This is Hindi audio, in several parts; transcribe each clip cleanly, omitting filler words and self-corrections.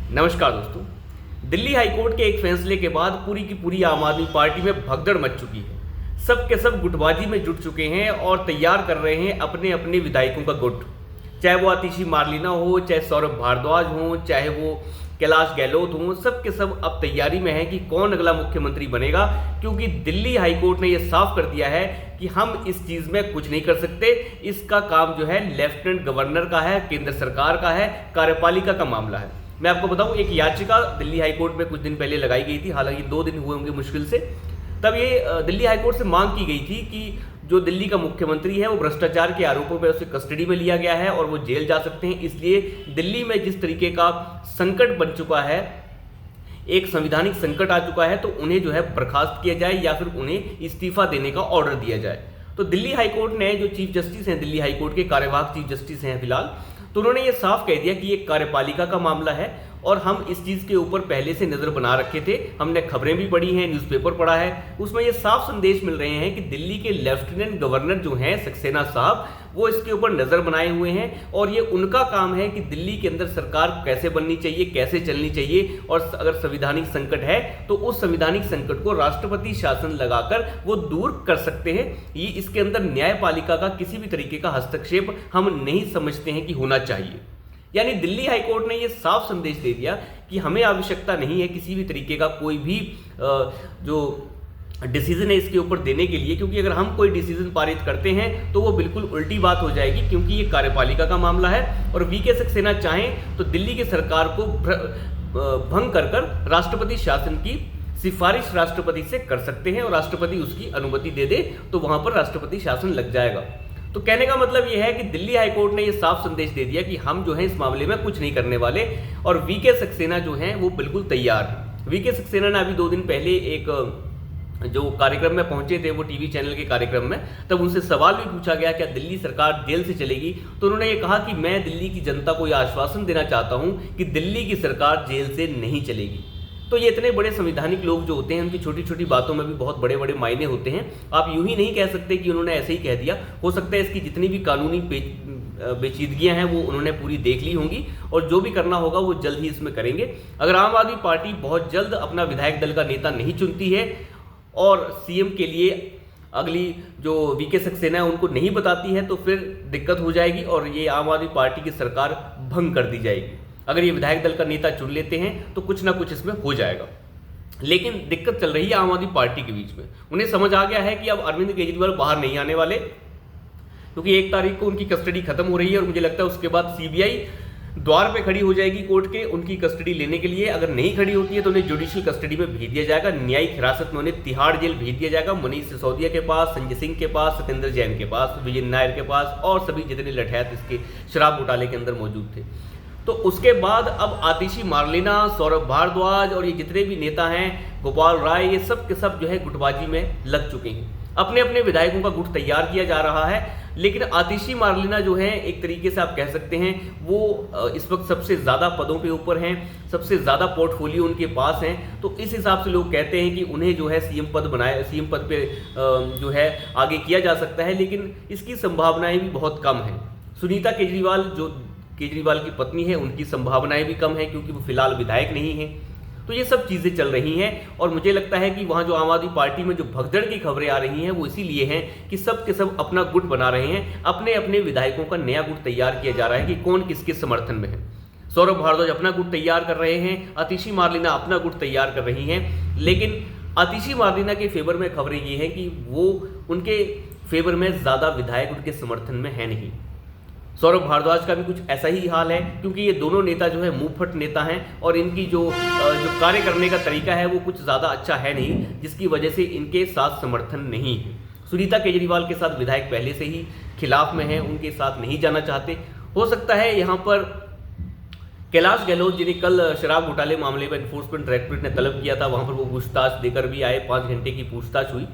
नमस्कार दोस्तों। दिल्ली हाईकोर्ट के एक फैसले के बाद पूरी की पूरी आम आदमी पार्टी में भगदड़ मच चुकी है। सब के सब गुटबाजी में जुट चुके हैं और तैयार कर रहे हैं अपने अपने विधायकों का गुट। चाहे वो आतिशी मारलेना हो, चाहे सौरभ भारद्वाज हो, चाहे वो कैलाश गहलोत हो, सब के सब अब तैयारी में है कि कौन अगला मुख्यमंत्री बनेगा। क्योंकि दिल्ली हाईकोर्ट ने यह साफ कर दिया है कि हम इस चीज़ में कुछ नहीं कर सकते। इसका काम जो है लेफ्टिनेंट गवर्नर का है, केंद्र सरकार का है, कार्यपालिका का मामला है। मैं आपको बताऊं, एक याचिका दिल्ली हाईकोर्ट में कुछ दिन पहले लगाई गई थी, हालांकि 2 दिन हुए होंगे मुश्किल से। तब ये दिल्ली हाईकोर्ट से मांग की गई थी कि जो दिल्ली का मुख्यमंत्री है वो भ्रष्टाचार के आरोपों में उसे कस्टडी में लिया गया है और वो जेल जा सकते हैं। इसलिए दिल्ली में जिस तरीके का संकट बन चुका है, एक संवैधानिक संकट आ चुका है, तो उन्हें जो है बर्खास्त किया जाए या फिर उन्हें इस्तीफा देने का ऑर्डर दिया जाए। तो दिल्ली हाईकोर्ट ने, जो चीफ जस्टिस हैं दिल्ली हाईकोर्ट के, कार्यवाहक चीफ जस्टिस हैं फिलहाल, तो उन्होंने ये साफ कह दिया कि ये कार्यपालिका का मामला है और हम इस चीज़ के ऊपर पहले से नज़र बना रखे थे। हमने खबरें भी पढ़ी हैं, न्यूज़पेपर पढ़ा है, उसमें ये साफ संदेश मिल रहे हैं कि दिल्ली के लेफ्टिनेंट गवर्नर जो हैं सक्सेना साहब, वो इसके ऊपर नज़र बनाए हुए हैं और ये उनका काम है कि दिल्ली के अंदर सरकार कैसे बननी चाहिए, कैसे चलनी चाहिए, और अगर संवैधानिक संकट है तो उस संवैधानिक संकट को राष्ट्रपति शासन लगाकर वो दूर कर सकते हैं। ये इसके अंदर न्यायपालिका का किसी भी तरीके का हस्तक्षेप हम नहीं समझते हैं कि होना चाहिए। यानी दिल्ली हाईकोर्ट ने ये साफ संदेश दे दिया कि हमें आवश्यकता नहीं है किसी भी तरीके का कोई भी जो डिसीजन है इसके ऊपर देने के लिए, क्योंकि अगर हम कोई डिसीजन पारित करते हैं तो वो बिल्कुल उल्टी बात हो जाएगी, क्योंकि ये कार्यपालिका का मामला है और वीके सक्सेना चाहें तो दिल्ली की सरकार को भंग कर कर राष्ट्रपति शासन की सिफारिश राष्ट्रपति से कर सकते हैं और राष्ट्रपति उसकी अनुमति दे दे तो वहां पर राष्ट्रपति शासन लग जाएगा। तो कहने का मतलब यह है कि दिल्ली हाईकोर्ट ने यह साफ संदेश दे दिया कि हम जो है इस मामले में कुछ नहीं करने वाले और वीके सक्सेना जो हैं वो बिल्कुल तैयार हैं। वीके सक्सेना ने अभी 2 दिन पहले एक जो कार्यक्रम में पहुंचे थे, वो टीवी चैनल के कार्यक्रम में, तब उनसे सवाल भी पूछा गया क्या दिल्ली सरकार जेल से चलेगी, तो उन्होंने ये कहा कि मैं दिल्ली की जनता को यह आश्वासन देना चाहता हूं कि दिल्ली की सरकार जेल से नहीं चलेगी। तो ये इतने बड़े संवैधानिक लोग जो होते हैं उनकी छोटी छोटी बातों में भी बहुत बड़े बड़े मायने होते हैं। आप यूं ही नहीं कह सकते कि उन्होंने ऐसे ही कह दिया। हो सकता है इसकी जितनी भी कानूनी पेचीदगियां हैं वो उन्होंने पूरी देख ली होंगी और जो भी करना होगा वो जल्द ही इसमें करेंगे। अगर आम आदमी पार्टी बहुत जल्द अपना विधायक दल का नेता नहीं चुनती है और सीएम के लिए अगली जो वीके सक्सेना है उनको नहीं बताती है तो फिर दिक्कत हो जाएगी और ये आम आदमी पार्टी की सरकार भंग कर दी जाएगी। अगर ये विधायक दल का नेता चुन लेते हैं तो कुछ ना कुछ इसमें हो जाएगा। लेकिन दिक्कत चल रही है आम आदमी पार्टी के बीच में। उन्हें समझ आ गया है कि अब अरविंद केजरीवाल बाहर नहीं आने वाले, क्योंकि 1 तारीख को उनकी कस्टडी खत्म हो रही है और मुझे लगता है उसके बाद सीबीआई द्वार पे खड़ी हो जाएगी कोर्ट के उनकी कस्टडी लेने के लिए। अगर नहीं खड़ी होती है तो उन्हें जुडिशियल कस्टडी में भेज दिया जाएगा, न्यायिक हिरासत में उन्हें तिहाड़ जेल भेज दिया जाएगा, मनीष सिसोदिया के पास, संजय सिंह के पास, सत्येंद्र जैन के पास, विजय नायर के पास और सभी जितने लठैत इसके शराब घोटाले के अंदर मौजूद थे। तो उसके बाद अब आतिशी मारलेना, सौरभ भारद्वाज और ये जितने भी नेता हैं, गोपाल राय, ये सब के सब जो है गुटबाजी में लग चुके हैं। अपने अपने विधायकों का गुट तैयार किया जा रहा है। लेकिन आतिशी मारलेना जो है एक तरीके से आप कह सकते हैं वो इस वक्त सबसे ज़्यादा पदों पे ऊपर हैं, सबसे ज़्यादा पोर्टफोलियो उनके पास हैं। तो इस हिसाब से लोग कहते हैं कि उन्हें जो है सीएम पद पे जो है आगे किया जा सकता है, लेकिन इसकी संभावनाएं भी बहुत कम हैं। सुनीता केजरीवाल जो केजरीवाल की पत्नी है उनकी संभावनाएं भी कम है क्योंकि वो फिलहाल विधायक नहीं है। तो ये सब चीज़ें चल रही हैं और मुझे लगता है कि वहाँ जो आम आदमी पार्टी में जो भगदड़ की खबरें आ रही हैं वो इसीलिए हैं कि सब के सब अपना गुट बना रहे हैं, अपने अपने विधायकों का नया गुट तैयार किया जा रहा है कि कौन किसके समर्थन में है। सौरभ भारद्वाज अपना गुट तैयार कर रहे हैं, आतिशी मारलेना अपना गुट तैयार कर रही हैं। लेकिन आतिशी मारलेना के फेवर में खबरें ये हैं कि वो उनके फेवर में ज़्यादा विधायक उनके समर्थन में है नहीं। सौरभ भारद्वाज का भी कुछ ऐसा ही हाल है, क्योंकि ये दोनों नेता जो है मुंहफट नेता हैं और इनकी जो कार्य करने का तरीका है वो कुछ ज़्यादा अच्छा है नहीं, जिसकी वजह से इनके साथ समर्थन नहीं है। सुनीता केजरीवाल के साथ विधायक पहले से ही खिलाफ में हैं, उनके साथ नहीं जाना चाहते। हो सकता है यहाँ पर कैलाश गहलोत जिन्हें कल शराब घोटाले मामले में एनफोर्समेंट डायरेक्टरेट ने तलब किया था, वहाँ पर वो पूछताछ देकर भी आए, 5 घंटे की पूछताछ हुई।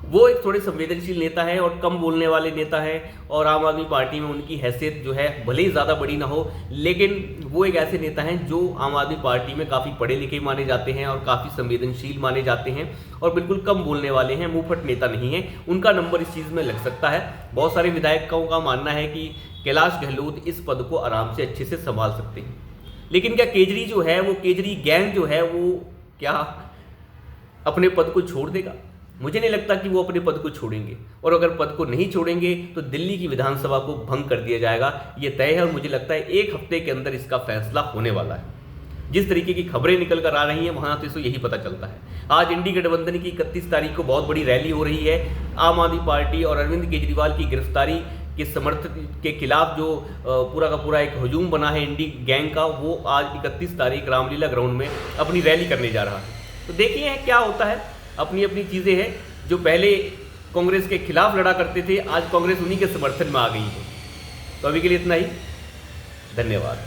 वो एक थोड़े संवेदनशील नेता है और कम बोलने वाले नेता है और आम आदमी पार्टी में उनकी हैसियत जो है भले ही ज़्यादा बड़ी ना हो, लेकिन वो एक ऐसे नेता हैं जो आम आदमी पार्टी में काफ़ी पढ़े लिखे माने जाते हैं और काफ़ी संवेदनशील माने जाते हैं और बिल्कुल कम बोलने वाले हैं, मुंहफट नेता नहीं है। उनका नंबर इस चीज़ में लग सकता है। बहुत सारे विधायकों का मानना है कि कैलाश गहलोत इस पद को आराम से अच्छे से संभाल सकते हैं। लेकिन क्या केजरी जो है वो केजरी गैंग जो है वो क्या अपने पद को छोड़ देगा? मुझे नहीं लगता कि वो अपने पद को छोड़ेंगे, और अगर पद को नहीं छोड़ेंगे तो दिल्ली की विधानसभा को भंग कर दिया जाएगा, ये तय है। और मुझे लगता है 1 हफ्ते के अंदर इसका फैसला होने वाला है। जिस तरीके की खबरें निकल कर आ रही हैं वहां से तो यही पता चलता है। आज इंडी गठबंधन की 31 तारीख को बहुत बड़ी रैली हो रही है। आम आदमी पार्टी और अरविंद केजरीवाल की गिरफ्तारी के समर्थन के खिलाफ जो पूरा का पूरा एक हुजूम बना है इंडी गैंग का, वो आज 31 तारीख रामलीला ग्राउंड में अपनी रैली करने जा रहा है। तो देखिए क्या होता है। अपनी अपनी चीज़ें हैं। जो पहले कांग्रेस के खिलाफ लड़ा करते थे, आज कांग्रेस उन्हीं के समर्थन में आ गई है। तो अभी के लिए इतना ही। धन्यवाद।